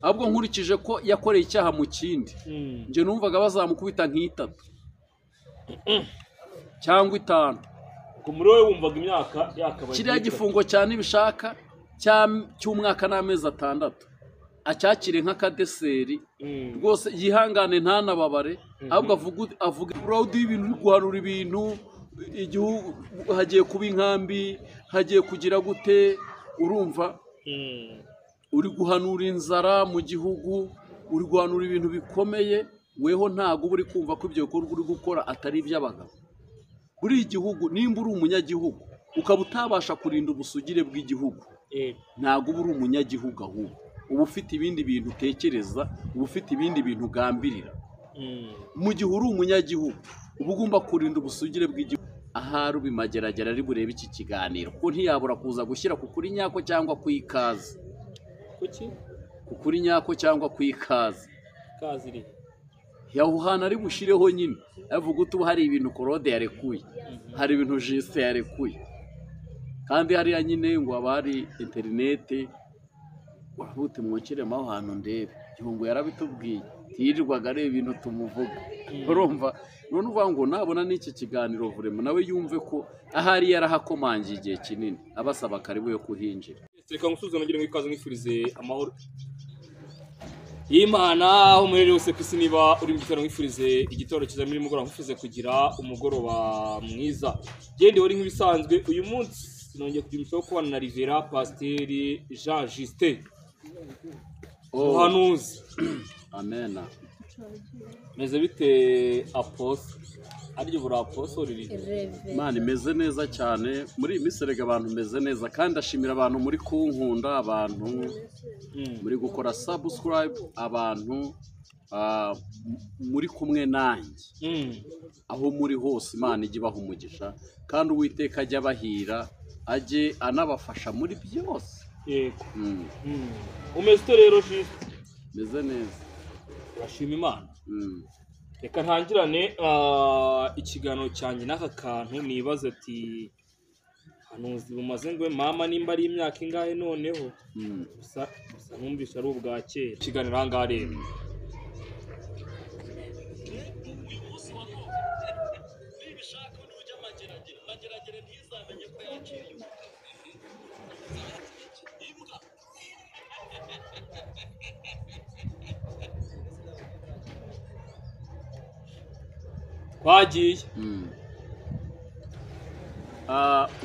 ahubwo nkurikije ko yakoreye icyaha mu kindi nje numvaga bazamukubita nk'itatu cyangwa 5 ku muri wowe wumvaga imyaka yakabaye kiriya gifungo cyane ibishaka cy'umwaka n'amezi 6 acyakire nk'akadeseri rwose yihangane ntanababare ahubwo avuga proud y'ibintu uri guharura ibintu igihugu hagiye kuba inkambi hagiye kugira gute urumva uri guhanura inzara mu gihugu uri guhanura ibintu bikomeye weho ntago uri kumva ko ibyo bikorwa uri gukora atari iby'abagabo buri igihugu nimba uri umunyagihugu ukaba utabasha kurinda ubusugire bw'igihugu ntago uri umunyagihugu ahubwo uba ufite ibindi bintu utekereza uba ufite ibindi bintu ugambirira mu gihe uri umunyagihugu uba ugomba kurinda ubusugire bw'igihugu ahari ubimageragera ari burebe iki kiganiro ko ntiyabura kuza gushyira ku kuri nyako cyangwa ku ikaze kuki ku kuri nyako cyangwa ku ikaze kaziri yahuhana ari bushireho nyine avuga utu hari ibintu Claude yarekuye hari ibintu Juste yarekuye kandi hariya nyine ngo abari internet wahute mwokirema aho hantu ndebe gihungu yarabitubwiye tirirwaga ari ibintu tumuvuga urumva none uvuga ngo nabona n'iki kiganiro vurema nawe yumve ko ahari yarahakomangiye igihe kinini abasaba karibu yo kuhinjira reka ngusuze nagire mwikaze mwifurize amahoro Imana aho muri yose kwisi niba uri mu gitaro mwifurize igitoro kiza muri mugoroba mwifurize kugira umugoroba mwiza gende wari nk'ibisanzwe uyu munsi nongeye kugimisha ko na Rivera Pasteur Jean Juste Muhanuzi amena meze bite Apostle aryo bura Apostle riri Imana imeze neza cyane muri iyi miserega abantu meze neza kandi ashimira abantu muri kunkunda abantu muri gukora subscribe abantu muri kumwe nanjye aho muri hose Imana ijye ibaha umugisha kandi Uwiteka ajye abahira ajye anabafasha muri byose yego umeze rero Juste meze neza ashima Imana reka ntangirane ikiganiro cyanjye n'aka kantu nibaza ati hanuzi bumaze ngo mama nimba ari imyaka ingahe noneho gusa numvisha ari ubwa kera ikiganiro ahangaha rero twagiye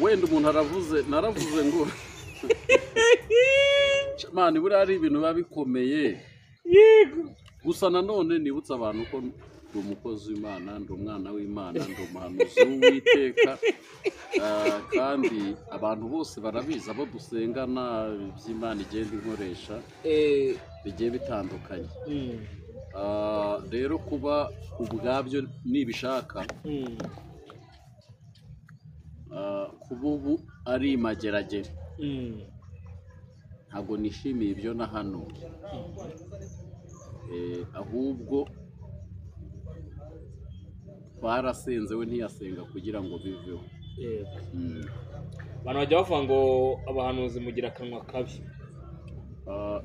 wenda umuntu naravuze ngo mani buriya ari ibintu biba bikomeye gusa nanone nibutsa abantu ko ndi umukozi w'Imana ndi umwana w'Imana ndi umuhanuzi w'Uwiteka kandi abantu bose barabizi abo dusengana iby'Imana igenda inkoresha bigiye bitandukanye rero kuba ubwabyo nibishaka kuba ubu ari imageragere ntabwo nishimiye ibyo na hano ahubwo twarasenze we ntiyasenga kugira ngo biveho abantu bajya bavuga ngo abahanuzi mugira akanwa kabi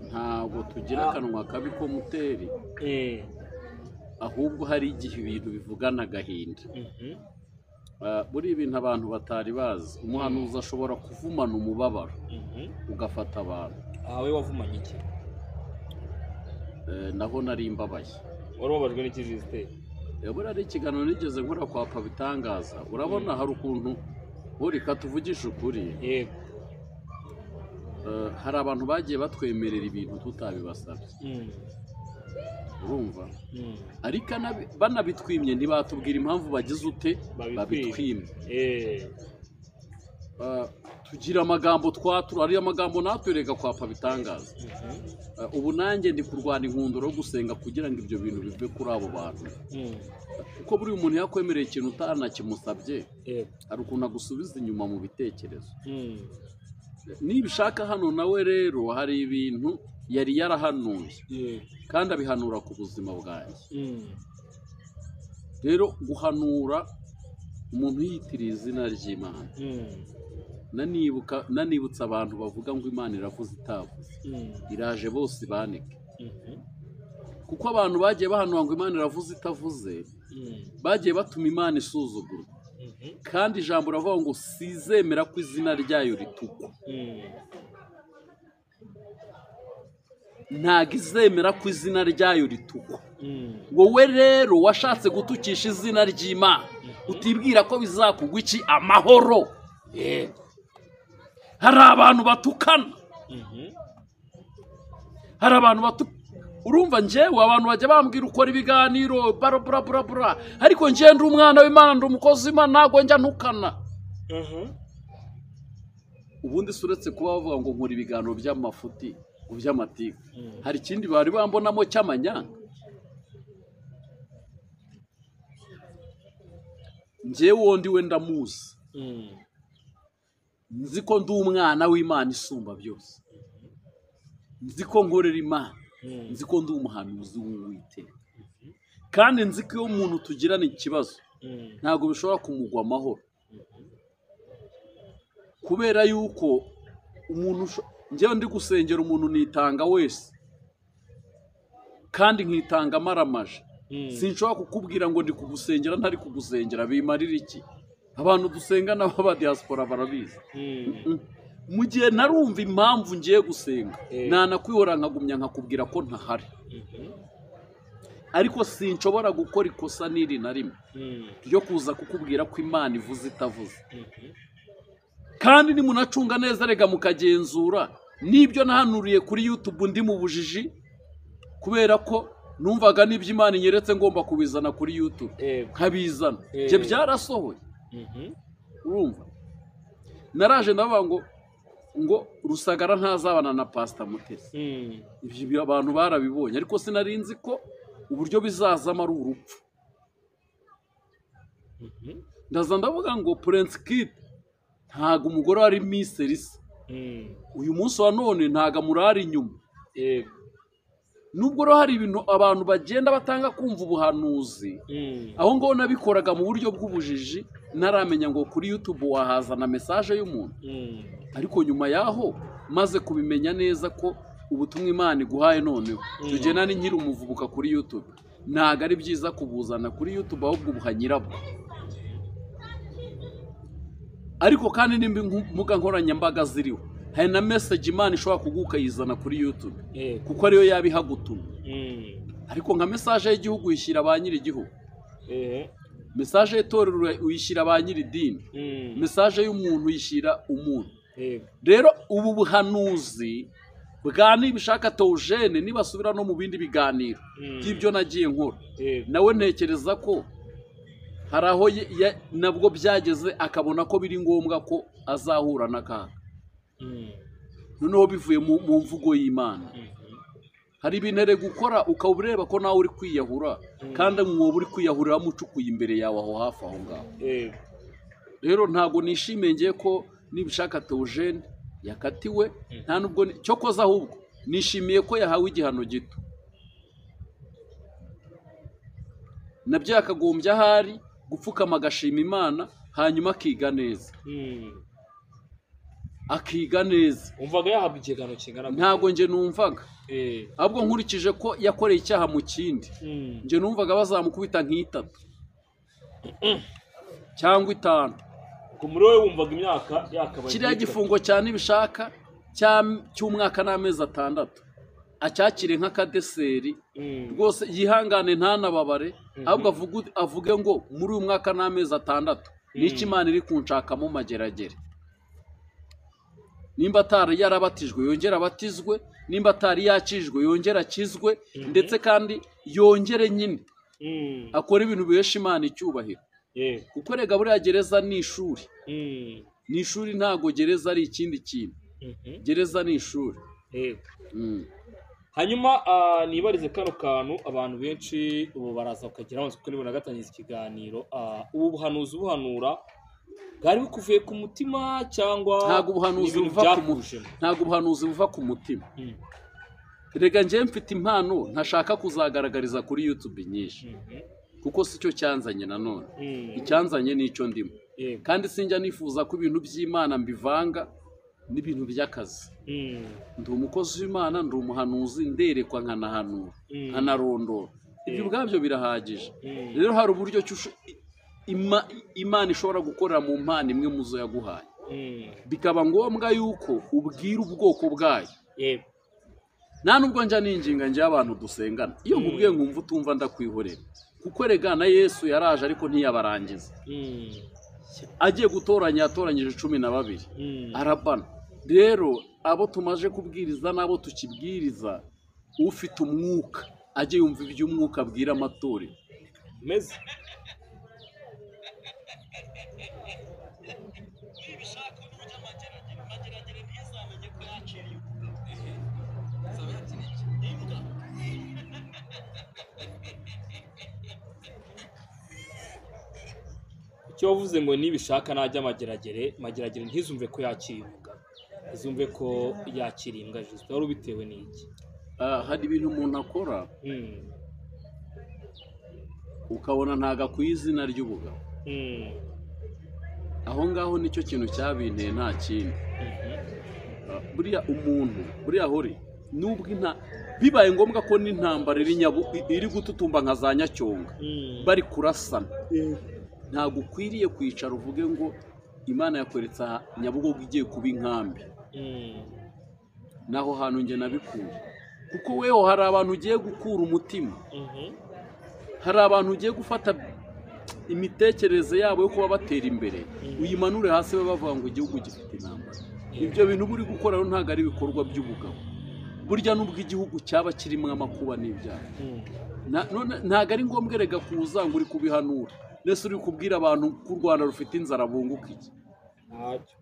ntabwo tugira akanwa kabi ko muteri ahubwo hari igihe ibintu bivugana agahinda buri ibintu abantu batari bazi umuhanuzi ashobora kuvumana umubabaro ugafata abantu ahawe wavumanye iki naho nari imbabaye wari wabajwe n'iki Juste buriya ari ikiganiro nigeze nkora kwa Papa Bitangaza urabona hari ukuntu reka tuvugishe ukuri yego hari abantu bagiye batwemerera ibintu tutabibasabye urumva ariko banabitwimye ntibatubwira impamvu bagize ute babitwimye tugira amagambo twatura ari amagambo natwereka kwa Papa Bitangaza ubu nanjye ndi kurwana inkunduro yo gusenga kugira ngo ibyo bintu bive kuri abo bantu kuko buri umuntu yakwemereye ikintu utanakimusabye hari ukuntu agusubiza inyuma mu bitekerezo nibishaka hano nawe rero hari ibintu yari yarahanuye kandi abihanura ku buzima bwanjye rero guhanura umuntu yitiriye izina ry'Imana nanibutsa abantu bavuga ngo Imana iravuze itavuze iraje bose banike kuko abantu bagiye bahanura ngo Imana iravuze itavuze bagiye batuma Imana isuzugurwa kandi ijambo ravuga ngo sizemera ko izina ryayo ritukwa ntago izemera ko izina ryayo ritukwa wowe rero washatse gutukisha izina ry'Imana utibwira ko bizakugwa iki amahoro hari abantu batukana hari abantu urumva njyewe abantu bajya bambwira ukora ibiganiro bra ariko njye ndi umwana w'Imana ndi umukozi w'Imana ntago njya ntukana ubundi suretse kuba bavuga ngo nkora ibiganiro by'amafuti ngo by'amatiku hari ikindi bari bambonamo cy'amanyanga njyewe wondi we ndamuzi nzi ko ndi umwana w'Imana isumba byose nzi ko nkorera Imana nzi ko ndi umuhanuzi w'Uwiteka kandi nzi ko iyo umuntu tugirana ikibazo ntabwo bishobora kumugwa amahoro kubera yuko umuntu njyewe ndi gusengera umuntu nitanga wese kandi nkitanga amaramaje sinshobora kukubwira ngo ndi kugusengera ntari kugusengera bimarira iki abantu dusenga nabo ba diaspora barabizi mu gihe narumva impamvu ngiye gusenga nanakwihora nkagumya nkakubwira ko ntahari ariko sinshobora gukora ikosa n'iri na rimwe ryo kuza kukubwira ko Imana ivuze itavuze kandi nimunacunga neza rega mukagenzura nibyo nahanuriye kuri YouTube ndi mu bujiji kubera ko numvaga n'ibyo Imana inyeretse ngomba kubizana kuri YouTube nkabizana bye byarasohoye urumva naraje ndavuga ngo Rusagara ntazabana na Pastor Mutesi ibyo abantu barabibonye ariko sinarinzi ko uburyo bizazama ari urupfu ndaza ndavuga ngo Prince Kid ntago umugore ari Miss Elisa uyu munsi wa none ntago amurari inyuma nubwo hari ibintu abantu bagenda batanga kumva ubuhanuzi aho ngo nabikoraga mu buryo bw'ubujiji naramenya ngo kuri YouTube wahazana message y'umuntu ariko nyuma yaho maze kubimenya neza ko ubutumwa Imana iguhaye noneho tugena ni nkiri umuvubuka kuri YouTube ntago ari byiza kubuzana kuri YouTube ahubwo ubuhanyirabwo ariko kandi nimba mbuga nkoranyambaga ziriho hari na message Imana ishobora kuguka yizana kuri YouTube kuko ariyo yabihagutuma ariko nka message y'igihugu yishyira ba nyiri igihugu message y'itorero uyishyira ba nyiri dini message y'umuntu yishyira umuntu rero ubu buhanuzi bwa nibishaka Theogene nibasubira no mu bindi biganiro by'ibyo nagiye nkora nawe ntekereza ko hari aho nabwo byageze akabona ko biri ngombwa ko azahura n'akaga noneho bivuye mu mvugo y'Imana hari ibintu ere gukora ukaba ureba ko nawe uri kwiyahura kandi mwoba uri kwiyahurira mucukuye imbere yawe aho hafi aho ngaho rero ntago nishimiye ngiye ko nibishaka Theogene yakatiwe nta nubwo cyo koza ahubwo nishimiye ko yahawe igihano gito nabyo yakagombye ahari gupfukama agashima Imana hanyuma akiga neza akiga neza umvaga yahabwa igihano kingana ntago nje numvaga ahubwo nkurikije ko yakoreye icyaha mu kindi nje numvaga bazamukubita nk'itatu cyangwa 5 ku muri we wumvaga imyaka yakabaye kiriya gifungo cyane ibishaka cy'umwaka n'amezi 6 acyakire nk'akadeseri rwose yihangane ntanababare ahubwo avuge ngo muri uyu mwaka n'amezi 6 niki Imana iri kunshakamo mageragere nimba atari yarabatijwe yongera abatizwe nimba atari yakijwe yongera akizwe ndetse kandi yongere nyine akora ibintu bihesha Imana icyubahiro kuko rega buriya gereza ni ishuri ni ishuri ntago gereza ari ikindi kintu gereza ni ishuri hanyuma nibarize kano kantu abantu benshi ubu baraza bakageraho kuko nibona gatangiza ikiganiro ubu buhanuzi buhanura bwari bukuvuye ku mutima cyangwa ntago ubuhanuzi buva ku mutima ntago ubuhanuzi buva ku mutima rega nje mfite impano ntashaka kuzagaragariza kuri YouTube nyinshi kuko sicyo cyanzanye nanone icyanzanye nico ndimo kandi sinjya nifuza ko ibintu by'Imana mbivanga n'ibintu by'akazi. Ndi umukozi w'Imana, ndi umuhanuzi, nderekwa nkanahanura, nkanarondora. Ibyo ubwabyo birahagije. Rero hari uburyo Imana ishobora gukorera mu mpano imwe mu zo yaguhaye, bikaba ngombwa yuko ubwira ubwoko bwayo. Nta nubwo njya ninginga njye abantu dusengana, iyo nkubwiye nkumva utumva ndakwihorera, kuko erega na Yesu yaraje ariko ntiyabarangiza. Agiye gutoranya yatoranyije 12 arabana. Rero abo tumaje kubwiriza n'abo tukibwiriza, ufite umwuka ajye yumva iby'umwuka abwira amatorero. Meze icyo wavuze ngo nibishaka najya mageragere ntizumve ko yakirimbwa, izumve ko yakirimbwa. Juste wari ubitewe n'iki? Hari ibintu umuntu akora ukabona ntago akwiye izina ry'ubugabo. Aho ngaho nicyo kintu cyabinteye, nta kindi. Buriya umuntu hori nubwo bibaye ngombwa ko n'intambara iri gututumba nka za Nyacyonga bari kurasana, ntabwo ukwiriye kwicara uvuge ngo Imana yakweretse Nyabugogo igiye kuba inkambi. Naho hantu njye nabikuye, kuko weho hari abantu ugiye gukura umutima, hari abantu ugiye gufata imitekerereze yabo yo kuba batera imbere, uyimanure hasi bavuga ngo igihugu gifite intambara. Ibyo bintu buri gukora ntabwo ari ibikorwa by'ubugabo. Burya nubwo igihugu cyaba kirimo amakuba n'ibyaha, ntabwo ari ngombwa erega kuza ngo uri kubihanura. Nese uri kubwira abantu ko u Rwanda rufite inzara bunguka iki?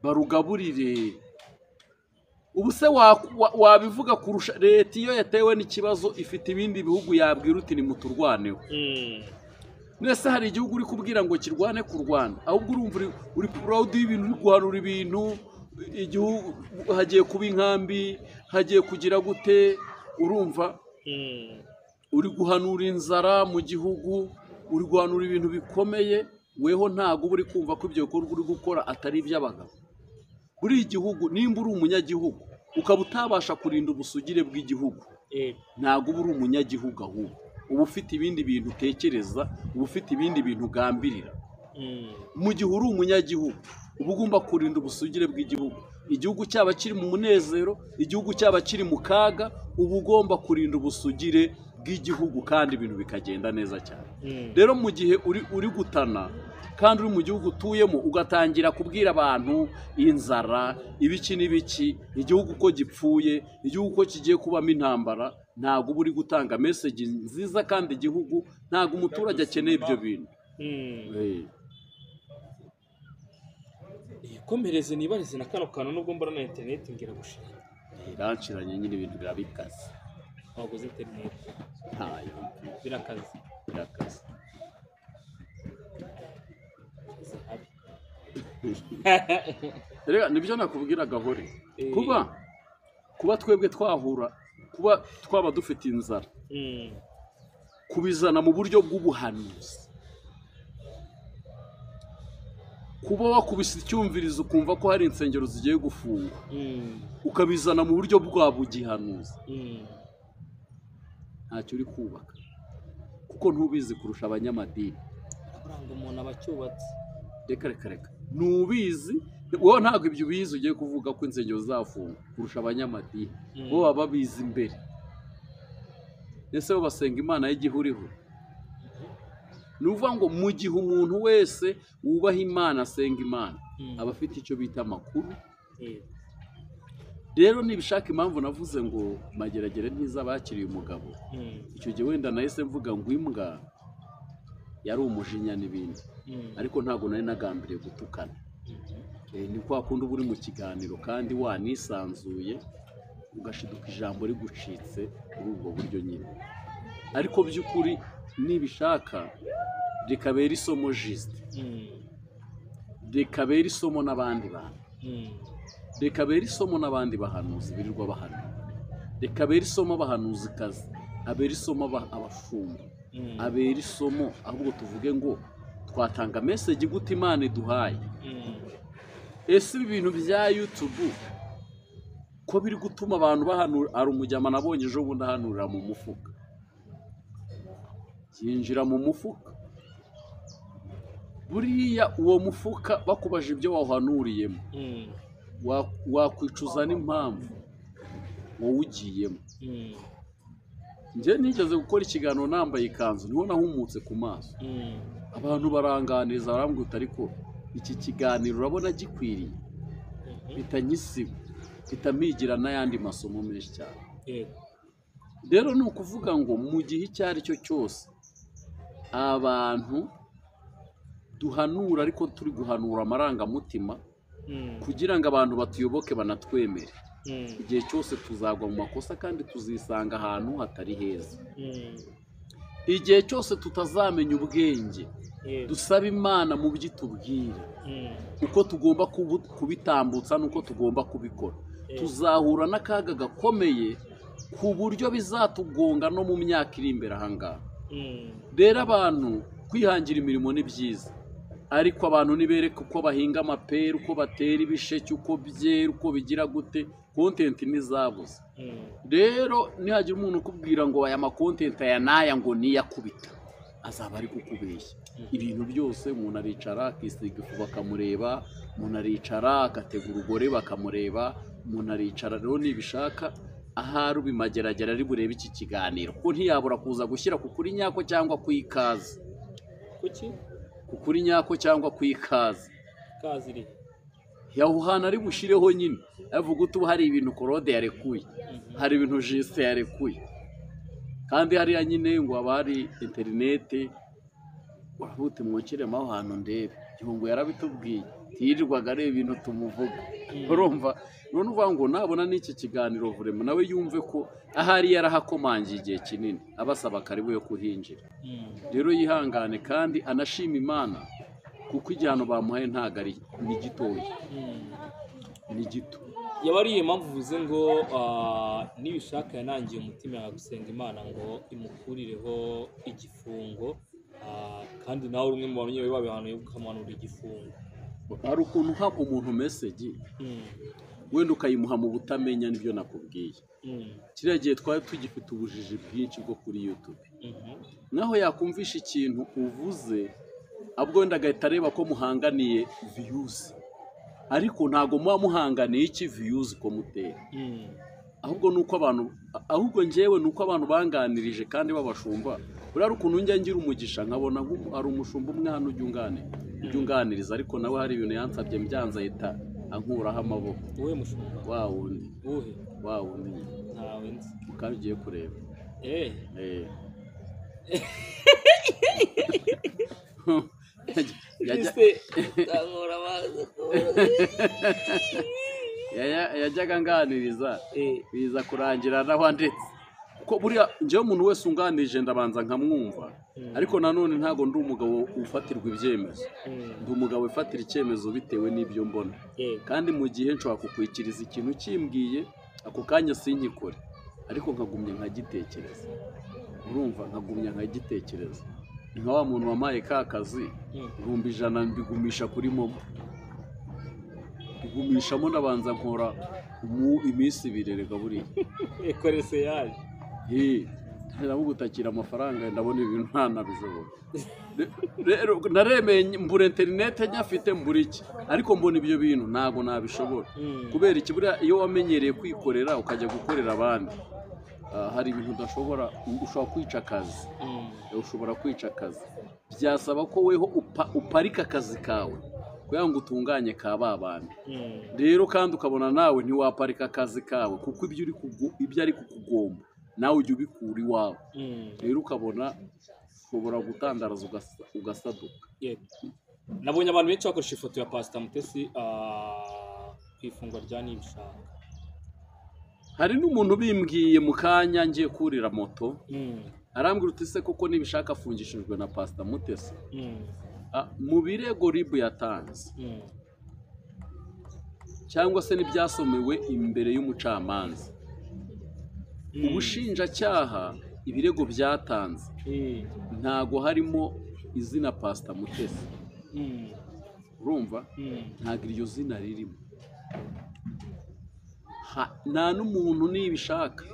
Barugaburire. Ubu se wabivuga kurusha leta iyo yatewe n'ikibazo ifite ibindi bihugu yabwira uti nimuturwaneho. Nese hari igihugu uri kubwira ngo kirwane ku Rwanda, ahubwo urumva uri proud y'ibintu, uri guhanura ibintu, igihugu hagiye kuba inkambi, hagiye kugira gute, urumva uri guhanura inzara mu gihugu, uri guhanura ibintu bikomeye. Weho ntago uri kumva ko ibyo bikorwa uri gukora atari iby'abagabo. Buri igihugu nimba uri umunyagihugu ukaba utabasha kurinda ubusugire bw'igihugu, ntago uri umunyagihugu, ahubwo uba ufite ibindi bintu utekereza, uba ufite ibindi bintu ugambirira. Mu gihe uri umunyagihugu uba ugomba kurinda ubusugire bw'igihugu. Igihugu cyaba kiri mu munezero, igihugu cyaba kiri mu kaga, uba ugomba kurinda ubusugire bw'igihugu kandi ibintu bikagenda neza cyane. Rero mu gihe uri gutana kandi uri mu gihugu utuyemo, ugatangira kubwira abantu inzara, ibiki n'ibiki, igihugu ko gipfuye, igihugu ko kigiye kubamo intambara, ntago uri gutanga message nziza. Kandi igihugu ntago umuturage akeneye ibyo bintu. Komereze nibarize na kano kantu, nubwo mbona na internet ngira gushira iranshiranye nyine ibintu birabikaze. Waguze internet? Ntayo. Birakaze. Rega nibyo nakubwiraga hori, kuba twebwe twahura, kuba twaba dufite inzara, kubizana mu buryo bw'ubuhanuzi, kuba wakubise icyumvirizo ukumva ko hari insengero zigiye gufungwa, ukabizana mu buryo bwa bugihanuzi, ntacyo uri kubaka, kuko ntubizi kurusha abanyamadini. Uranga umuntu abacyubatse. Reka ntubizi, wowe ntabwo ibyo ubizi ugiye kuvuga ko insengero zafungwa kurusha abanyamadini. Bo baba babizi imbere. Ese bo basenga Imana y'igihuriho. Ni ukuvuga ngo mu gihe umuntu wese wubaha Imana, asenga Imana, aba afite icyo bita amakuru. Rero nibishaka impamvu navuze ngo mageragere ntizaba yakiriye umugabo, icyo gihe wenda nahise mvuga ngo imbwa yari umujinya n'ibindi, ariko ntabwo nari nagambiriye gutukana. Ni kwa kundi uba uri mu kiganiro kandi wanisanzuye, ugashiduka ijambo rigucitse muri ubwo buryo nyine. Ariko by'ukuri nibishaka rikabera isomo juste, rikabera isomo n'abandi bantu, rikabera isomo n'abandi bahanuzi birirwa bahanura, rikabera isomo abahanuzi kazi, abera isomo abafumba, abera isomo. Ahubwo tuvuge ngo twatanga message gute Imana iduhaye. Ese ibi bintu bya YouTube ko biri gutuma abantu bahanura. Ari umujyama nabonye ejo bundi ahanurira mu mufuka, yinjira mu mufuka. Buriya uwo mufuka bakubaje ibyo wahanuriyemo wakwicuza n'impamvu wowe ugiyemo. Njye nigeze gukora ikiganiro nambaye ikanzu, niho nahumutse ku maso. Abantu baranganiza barambwira ariko iki kiganiro urabona gikwiriye, bitanyisiba, bitampigira n'ayandi masomo menshi cyane. Rero ni ukuvuga ngo mu gihe icyo ari cyo cyose abantu duhanura, ariko turi guhanura amarangamutima kugira ngo abantu batuyoboke banatwemere. Igihe cyose tuzagwa mu makosa kandi tuzisanga ahantu hatari heza. Igihe cyose tutazamenya ubwenge, dusaba Imana mu byo itubwira uko tugomba kubitambutsa n'uko tugomba kubikora, tuzahura n'akaga gakomeye ku buryo bizatugonga no mu myaka iri imbere ahangaha. Rero abantu kwihangira imirimo ni byiza, ariko abantu nibereke uko bahinga amapera, uko batera ibisheke, uko byera, uko bigira gute. Content nizabuze. Rero nihagira umuntu ukubwira ngo aya makontenti aya n'aya ngo niyakubita, azaba ari kukubeshya. Ibintu byose umuntu aricara akisiga ifu bakamureba, umuntu aricara agatega urugore bakamureba, umuntu aricara. Rero nibishaka ahari ubimageragera ari burebe iki kiganiro, ko ntiyabura kuza gushyira ku kuri nyako cyangwa kwikaza. Kuki? Ku kuri nyako cyangwa kwikaza. Kazi iri yahuhana ari bushireho nyine avuga utu hari ibintu Claude yarekuye, hari ibintu Justin yarekuye, kandi hariya nyine ngo abari interinete wahute mwokiremo aho hantu ndebe gihungu yarabitubwiye tirirwaga areba ibintu tumuvuga. Urumva none uvuga ngo nabona n'iki kiganiro vurema nawe yumve ko ahari yarahakomangiye igihe kinini abasaba karibu yo kuhinjira. Rero yihangane kandi anashima Imana kuko igihano bamuhaye ntago ari ni gitoya, ni gito. yaba ari impamvu uvuze ngo nibishaka yanangiye umutima yagusenga Imana ngo imukurireho igifungo, kandi nawe umwe mu bamwe babihanuye ukamanura igifungo. Hari ukuntu uha umuntu message wenda ukayimuha mu butamenya, nibyo nakubwiye. Kiriya gihe twari tugifite ubujiji bwinshi bwo kuri YouTube, naho yakumvisha ikintu uvuze abwo wenda agahita areba ko muhanganiye views, ariko ntago muba muhanganiye iki views ko mutera. Ahubwo nuko abantu, ahubwo njyewe nuko abantu banganirije kandi babashumba. Buriya ukuntu njya ngira umugisha nkabona ari umushumba umwe hano ujyunganiriza, ariko nawe hari ibintu yansabye mbyanza ahita ankuraho amaboko. Wowe mushumba wa wundi wowe wa wundi ntawe nzi kandi ugiye kureba yajyaga nganiriza biza kurangira naho ndetse ko buriya njyewe umuntu wese unganirije ndabanza nkamwumva, ariko nanone ntago ndi umugabo ufatirwa ibyemezo. Ndi umugabo ufatira icyemezo bitewe n'ibyo mbona, kandi mu gihe nshobora kukwikiriza ikintu kimbwiye ako kanya sinkikore, ariko nkagumya nkagitekereza. Urumva nkagumya nkagitekereza. Nka wa muntu wamaye ka kazi 100 mbigumisha kuri momo, mbigumishamo nabanza nkora iminsi 2 rega buriya ekorese yaje narabugutakira amafaranga ndabona ibintu ntanabishobora. Rero naremeye mbura internet nyafite mbura iki, ariko mbona ibyo bintu ntago nabishobora. Kubera iki buriya iyo wamenyereye kwikorera ukajya gukorera abandi, hari ibintu udashobora, ushobora kwica akazi. Ushobora kwica akazi, byasaba ko weho uparika akazi kawe kugira ngo utunganye ka babandi. Rero kandi ukabona nawe ntiwaparika akazi kawe kuko ibyo ari kukugomba nawe ujye ubikura iwawe. Rero ukabona ushobora gutandaraza ugasaduka. Nabonye abantu benshi bakoresha ifoto ya Pastor Mutesi ku ifungwa rya nibishaka. Hari n'umuntu bimbwiye mu kanya ngiye kurira moto, arambwira uti se koko nibishaka afungishijwe na Pastor Mutesi. Mu birego RIB yatanze cyangwa se n'ibyasomewe imbere y'umucamanza, ubushinjacyaha ibirego byatanze ntago harimo izina Pastor Mutesi. Urumva ntago iryo zina ririmo, nta n'umuntu nibishaka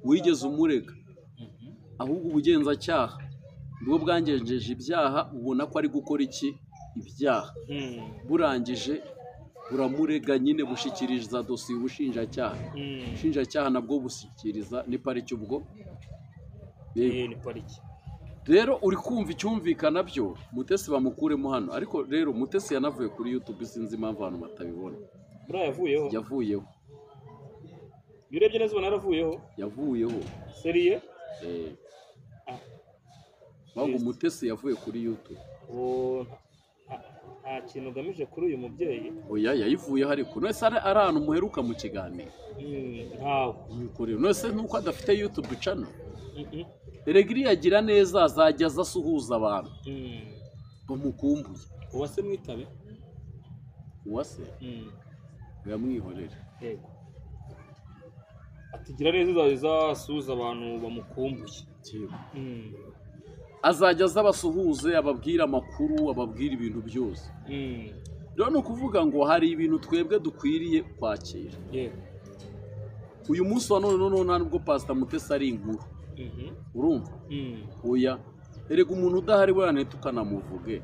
wigeze umurega, ahubwo ubugenzacyaha bwo bwangejeje ibyaha ubona ko ari gukora iki ibyaha, burangije buramurega nyine bushyikiriza dosiye ubushinjacyaha, ubushinjacyaha nabwo bushyikiriza ni pariki ubwo ni pariki. rero uri kumva icyumvikana byo Mutesi bamukuremo hano, ariko rero Mutesi yanavuye kuri YouTube, sinzi impamvu abantu batabibona. Yavuyeho yavuyeho iyo urebye neza ubona yaravuyeho, yavuyeho seriye ngo Mutesi yavuye kuri YouTube. Nta kintu ugamije kuri uyu mubyeyi. Oya, yayivuyeho ariko nese ari ahantu muheruka mu kiganiro ntawe rero nese nuko adafite YouTube channel. Eregiri yagira neza azajya asuhuza abantu bamukumbuye. Uwase mwitabe Uwase yamwihorera, yego atigira neza azasuhuza abantu bamukumbuye, azajya azabasuhuze, ababwira amakuru, ababwira ibintu byose. rero ni ukuvuga ngo hari ibintu twebwe dukwiriye kwakira. uyu munsi wa none nta nubwo Pastor Mutesi ari inkuru, urumva? oya, erega umuntu udahari we tukanamuvuge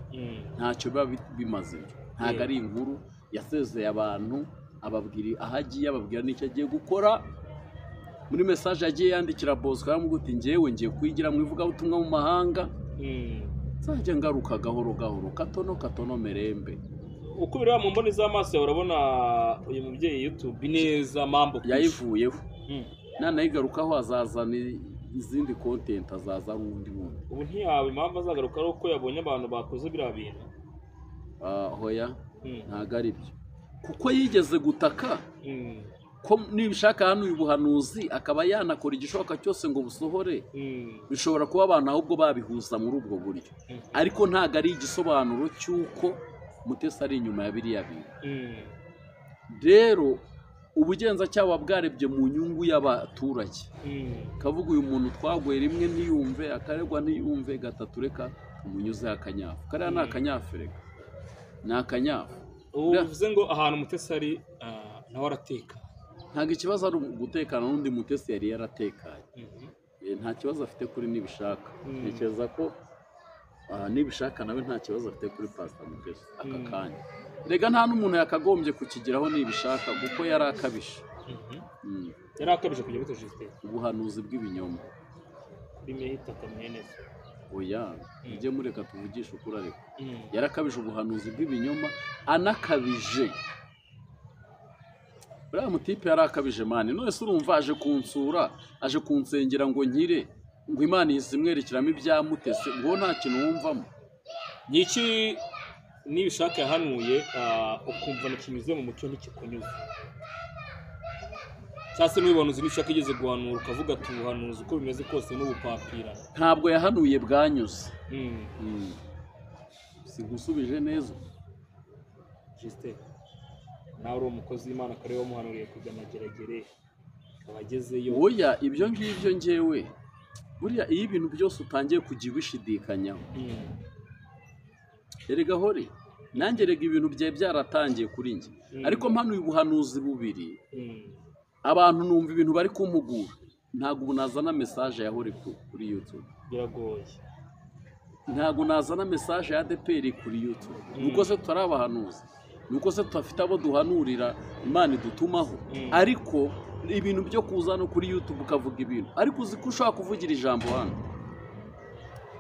ntacyo biba bimaze. ntabwo ari inkuru, yasezeye abantu, ababwira aho agiye, ababwira n'icyo agiye gukora. muri message yagiye yandikira Bosco yaramubwira ati njyewe ngiye kwigira mu ivugabutumwa mu mahanga, nzajya ngaruka gahoro gahoro, katono merembe. uko bireba mu mboni z'amaso yawe urabona uyu mubyeyi YouTube neza mambo yayivuyeho, nanayigarukaho azazana izindi content, azaza ari undi muntu. ubu ntiyawe impamvu azagaruka ari uko yabonye abantu bakoze biriya bintu. hoya ntabwo ari byo, kuko yigeze gutaka ko nibishaka hano uyu buhanuzi akaba yanakora igishoboka cyose ngo busohore. bishobora kuba abantu ahubwo babihuza muri ubwo buryo, ariko ntabwo ari igisobanuro cy'uko Mutesi ari inyuma ya biriya bintu. rero ubugenzacyaha bwarebye mu nyungu y'abaturage, kavuga uyu muntu twaguye rimwe ntiyumve, akaregwa ntiyumve, gatatu reka tumunyuzeho akanyafu. kariya ni akanyafu, reka ni akanyafu. uvuze ngo ahantu Mutesi ari nawe arateka, ntabwo ikibazo ari gutekana n'undi. Mutesi yari yaratekanye, nta kibazo afite kuri nibishaka. ntekereza ko nibishaka nawe nta kibazo afite kuri Pastor Mutesi aka kanya. rega nta n'umuntu yakagombye kukigeraho nibishaka, kuko yari akabije. yari akabije kujya gute Justin? ubuhanuzi bw'ibinyoma kuri mehita kamweneza. oya, ujye mureka tuvugisha ukuri. ariko yarakabije ubuhanuzi bw'ibinyoma, anakabije. buriya mutipe yari akabije mani. none se urumva aje kunsura, aje kunsengera ngo nkire, ngo Imana izimwerekeramo ibya Mutesi, ngo nta kintu wumvamo. Niki nibishaka yahanuye ukumva n'ikinyuze mu mucyo n'ikikunyuze, cyase n'ubuhanuzi nibishaka igeze guhanura ukavuga ati ubuhanuzi uko bimeze kose n'ubupapira. ntabwo yahanuye bwanyuze. sigusubije neza Justin, nawe uri umukozi w'Imana kare wamuhanuriye kujya amageragere abagezeyo. oya, ibyo ngibyo njyewe buriya iyo ibintu byose utangiye kujya ubishidikanyaho, erega hore nanjye rega ibintu byawe byaratangiye kuri njye, ariko mpanuye ubuhanuzi bubiri, abantu numva ibintu bari kumpugura, ntabwo ubu nazana message ya hore kuri YouTube. biragoye. ntabwo nazana message ya ADPR kuri YouTube, nuko se tutari abahanuzi, nuko se tutafite abo duhanurira Imana idutumaho. ariko ibintu byo kuza no kuri YouTube ukavuga ibintu, ariko uzi ko ushaka kuvugira ijambo hano.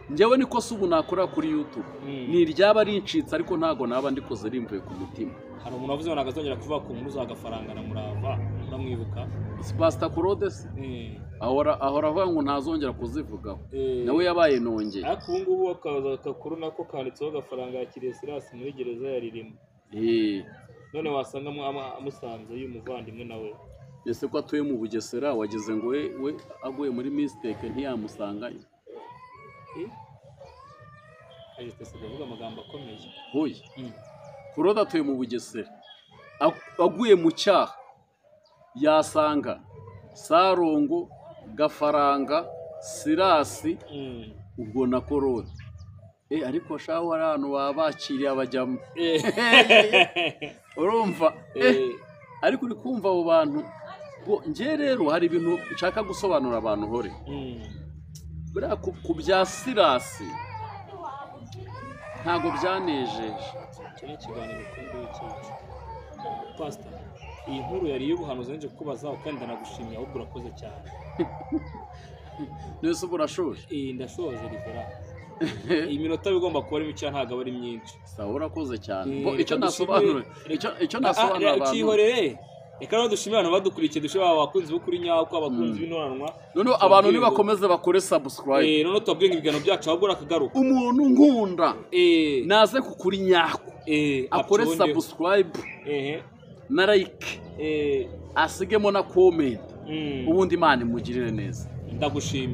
njyewe niko se ubu nakora kuri YouTube, ni iryaba rincitse, ariko ntago naba ndikoze rimvuye ku mutima. hari umuntu wavuze ngo nagazongera kuvuga ku nkuru z'agafaranga na Murava, uramwibuka? Pastor Claude se ahora avuga ngo ntazongera kuzivugaho, nawe yabaye nongeye. ariko ubu ngubu akaza akakuru nako kanditseho agafaranga ya Kiresilas muri gereza ya Ririmo. none wasanga amusanze uyu muvandimwe nawe. ese ko atuye mu Bugesera, wageze ngo we aguye muri mistake ntiyamusangayo? ahita avuga amagambo akomeye. hoya, Claude atuye mu Bugesera, aguye mu cyaha yasanga Sarongo, Gafaranga, Sirasi, ubwo na Claude. ariko shaho hari ahantu baba bakiriye abajyamo. urumva? ariko uri kumva abo bantu njye rero hari ibintu nshaka gusobanura abantu hore buriya ku bya Sirasi ntabwo byanejeje. Iki ni ikiganiro kumbuye cyiza pastor. Iyi nkuru yari y'ubuhanuzi nje kukubaza kandi ndanagushimiye ahubwo urakoze cyane. Nese burashoje. Ndashoje rivera. Iyi minota bigomba kuba ari mike ntago ari myinshi. Sawa urakoze cyane. Icyo nasobanura abantu. Cyihorere. Reka rero dushimire abantu badukurikiye dushobora abakunzi bo kuri nyako abakunzi b'intoranwa. None abantu nibakomeze bakore subscribe. None tubabwira ibiganiro byacu ahubwo rakagaruka. Umuntu nkunda. Naze kukuri nyako. Akore subscribe. Na like. Asigemo na comment. Ubundi Imana imugirire neza. Ndagushimira.